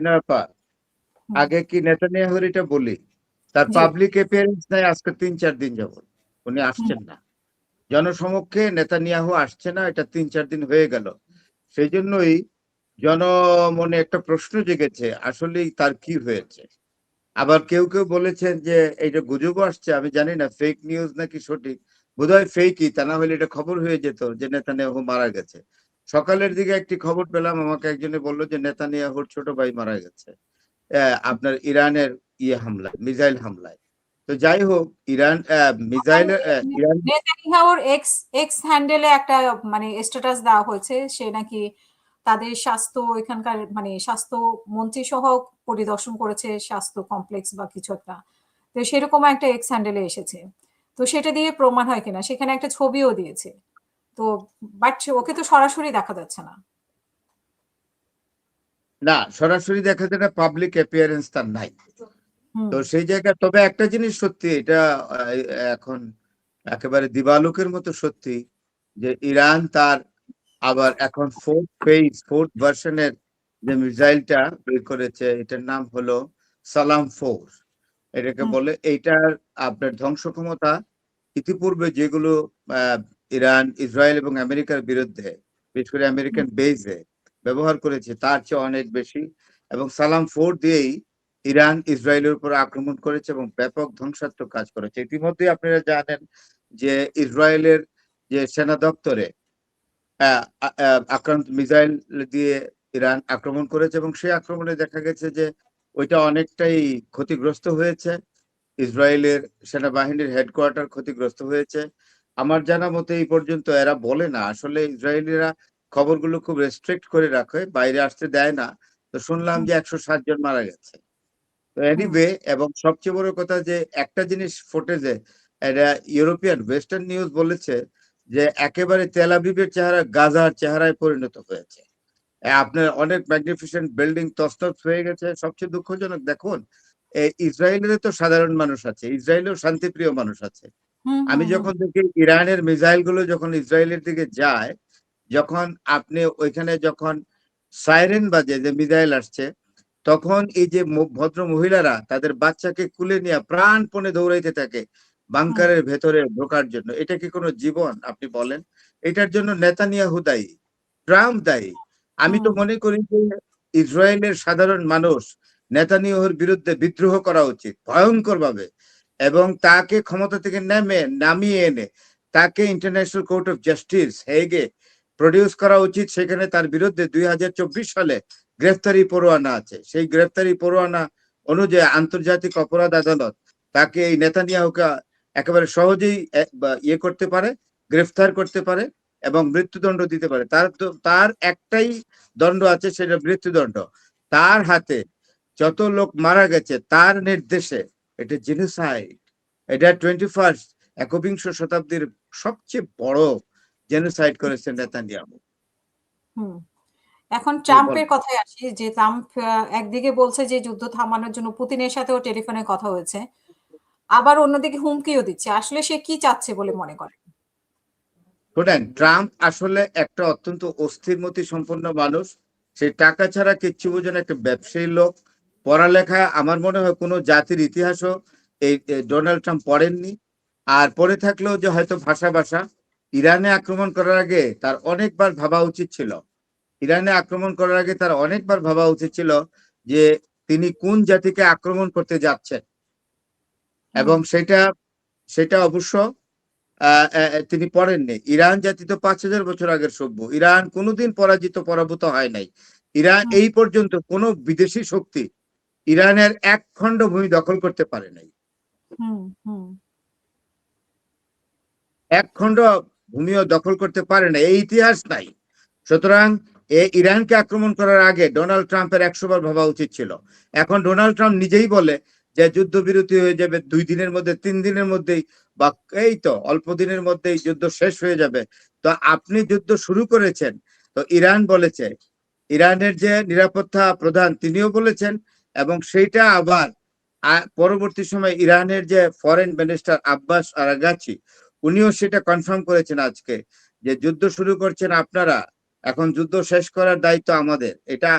ব্যাপার হুম, আগে কি নেতানিয়াহুর এটা বলি, তার জি, পাবলিক অ্যাপিয়ারেন্স নাই আজকে ৩-৪ দিন যাবত উনি হুম, আসছেন না জনসমক্ষে। নেতানিয়াহু আসছে না, এটা ৩-৪ দিন হয়ে গেল। সেই জন্যই জনমনে একটা প্রশ্ন জেগেছে আসলেই তার কি হয়েছে। আবার কেউ কেউ বলেছেন যে এইটা গুজব আসছে, আমি জানি না ফেক নিউজ নাকি সঠিক। বোধহয় ফেকই, তা না হলে এটা খবর হয়ে যেত যে নেতানিয়াহু মারা গেছে। সকালের দিকে একটি খবর পেলাম, আমাকে একজনে বললো যে নেতানিয়াহুর ছোট ভাই মারা গেছে আপনার ইরানের হামলায়, মিসাইল হামলায়। তো যাই হোক, ইরান মিসাইলের ইরান। নেতানিয়াহুর এক্স এক্স হ্যান্ডেলে একটা মানে স্ট্যাটাস দেওয়া হয়েছে, সে নাকি তাদের স্বাস্থ্য এখানকার মানে স্বাস্থ্য মন্ত্রী সহ পরিদর্শন করেছে স্বাস্থ্য কমপ্লেক্স বা কিছু একটা। তো সেরকম একটা এক্স হ্যান্ডেলে এসেছে। তো সেটা দিয়ে প্রমাণ হয় কিনা, সেখানে একটা ছবিও দিয়েছে। তো বাট ওকে তো সরাসরি দেখা যাচ্ছে না। না, সরাসরি দেখা যায় না, পাবলিক অ্যাপিয়ারেন্স তার নাই। হুম, তো সেই জায়গায় তবে একটা জিনিস সত্যি, এটা আহ, এখন একেবারে দিবালোকের মতো সত্যি, যে ইরান তার আবার এখন ফোর্থ ভার্সনের যে মিসাইলটা বের করেছে, এটার নাম হলো সালাম 4 এটাকে হুম, বলে। এইটার আপনার ধ্বংস ক্ষমতা ইতিপূর্বে যেগুলো আহ, ইরান, ইসরায়েল এবং আমেরিকার বিরুদ্ধে, বিশেষ করে হুম, আমেরিকান বেজে ব্যবহার করেছে তার চেয়ে অনেক বেশি। এবং সালাম 4 দিয়েই ইরান ইসরায়েলের উপর আক্রমণ করেছে এবং ব্যাপক ধ্বংসাত্মক কাজ করেছে। ইতিমধ্যে আপনারা জানেন যে ইসরায়েলের যে সেনা দপ্তরে আক্রান্ত মিসাইল দিয়ে ইরান আক্রমণ করেছে এবং সেই আক্রমণে দেখা গেছে যে ওইটা অনেকটাই ক্ষতিগ্রস্ত হয়েছে। ইসরায়েলের সেনাবাহিনীর হেডকোয়ার্টার ক্ষতিগ্রস্ত হয়েছে। আমার জানা মতে এই পর্যন্ত এরা বলে না, আসলে ইসরায়েলিরা খবরগুলো খুব রেস্ট্রিক্ট করে রাখে, বাইরে আসতে দেয় না। তো শুনলাম হুম, যে 160 জন মারা গেছে। তো হুম, এনিওয়ে, এবং সবচেয়ে বড় কথা যে একটা জিনিস ফুটেজে, এটা ইউরোপিয়ান ওয়েস্টার্ন নিউজ বলেছে যে একেবারে তেল আবিবের চেহারা গাজার চেহারায় পরিণত হয়েছে। আপনার অনেক ম্যাগনিফিসেন্ট বিল্ডিং তছনছ হয়ে গেছে। সবচেয়ে দুঃখজনক দেখুন, ইসরায়েলের তো সাধারণ মানুষ আছে, ইসরায়েলেও শান্তিপ্রিয় মানুষ আছে। হুম, আমি হুম, হুম, যখন দেখি ইরানের মিসাইল গুলো যখন ইসরায়েলের দিকে যায়, যখন আপনি ওইখানে যখন সাইরেন বাজে যে মিসাইল আসছে, তখন এই যে ভদ্র মহিলারা তাদের বাচ্চাকে কুলে নিয়ে প্রাণপণে দৌড়াইতে থাকে হুম, বাংকারের ভেতরে ঢোকার জন্য। এটা কি কোনো জীবন আপনি বলেন? এটার জন্য নেতানিয়াহু দায়ী, ট্রাম্প দায়ী। আমি তো হুম, মনে করি যে ইসরায়েলের সাধারণ মানুষ নেতানিয়াহুর বিরুদ্ধে বিদ্রোহ করা উচিত ভয়ঙ্কর ভাবে, এবং তাকে ক্ষমতা থেকে নামিয়ে এনে তাকে ইন্টারন্যাশনাল কোর্ট অফ জাস্টিস হেগে প্রডিউস করা উচিত। সেখানে তার বিরুদ্ধে 2024 সালে গ্রেফতারি পরোয়ানা আছে, সেই গ্রেফতারি পরোয়ানা অনুযায়ী আন্তর্জাতিক অপরাধ আদালত তাকে এই নেতানিয়াহুকে একেবারে সহজেই ইয়ে করতে পারে, গ্রেফতার করতে পারে এবং মৃত্যুদণ্ড দিতে পারে। তার একটাই দণ্ড আছে, সেটা মৃত্যুদণ্ড। তার হাতে যত লোক মারা গেছে তার নির্দেশে, এটা জেনোসাইড। এটা 21st একবিংশ শতাব্দীর সবচেয়ে বড় জেনোসাইড করেছে নেতানিয়াহু। হুম। এখন জি ট্রাম্পের বলেন। কথায় আসি, যে ট্রাম্প একদিকে বলছে যে যুদ্ধ থামানোর জন্য পুতিনের সাথেও টেলিফোনে কথা হয়েছে, আবার অন্যদিকে হুমকিও দিচ্ছে। আসলে সে কি চাচ্ছে বলে মনে করে? শোনেন, ট্রাম্প আসলে একটা অত্যন্ত অস্থিরমতি সম্পন্ন মানুষ। সে টাকা ছাড়া কিচ্ছু বোঝে না, একটা ব্যবসায়ী লোক। পড়ালেখা আমার মনে হয় কোনো জাতির ইতিহাসও এই ডোনাল্ড ট্রাম্প পড়েননি। আর পড়ে থাকলেও যে হয়তো ভাষা ভাষা। ইরানে আক্রমণ করার আগে তার অনেকবার ভাবা উচিত ছিল, ইরানে আক্রমণ করার আগে তার অনেকবার ভাবা উচিত ছিল যে তিনি কোন জাতিকে আক্রমণ করতে যাচ্ছেন। হুম, এবং সেটা সেটা অবশ্য তিনি পড়েননি। ইরান জাতি তো 5,000 বছর আগের সভ্য। ইরান কোনোদিন পরাভূত হয় নাই। ইরান হুম, এই পর্যন্ত কোনো বিদেশি শক্তি ইরানের এক খণ্ড ভূমি দখল করতে পারে নাই, হুম, হুম, এক খণ্ড ভূমিও দখল করতে পারে না, এই ইতিহাস নাই। সুতরাং ইরানকে আক্রমণ করার আগে ডোনাল্ড ট্রাম্পের 100 বার ভাবা উচিত ছিল। এখন ডোনাল্ড ট্রাম্প নিজেই বলে যে যুদ্ধবিরতি হয়ে যাবে 2 দিনের মধ্যে, 3 দিনের মধ্যেই, বা এই তো অল্প দিনের মধ্যেই যুদ্ধ শেষ হয়ে যাবে। তো আপনি যুদ্ধ শুরু করেছেন। তো ইরান বলেছে, ইরানের যে নিরাপত্তা প্রধান তিনিও বলেছেন, এবং সেইটা আবার পরবর্তী সময় ইরানের যে ফরেন মিনিস্টার আব্বাস আরাগাচি, উনিও সেটা কনফার্ম করেছেন আজকে, যে যুদ্ধ শুরু করছেন আপনারা, এখন যুদ্ধ শেষ করার দায়িত্ব আমাদের। এটা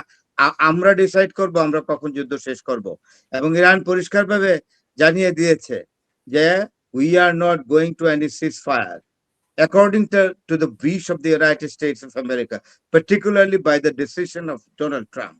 আমরা ডিসাইড করব আমরা কখন যুদ্ধ শেষ করব। এবং ইরান পরিষ্কারভাবে জানিয়ে দিয়েছে যে we are not going to any ceasefire according to the wish of the United States of America, particularly by the decision of Donald Trump.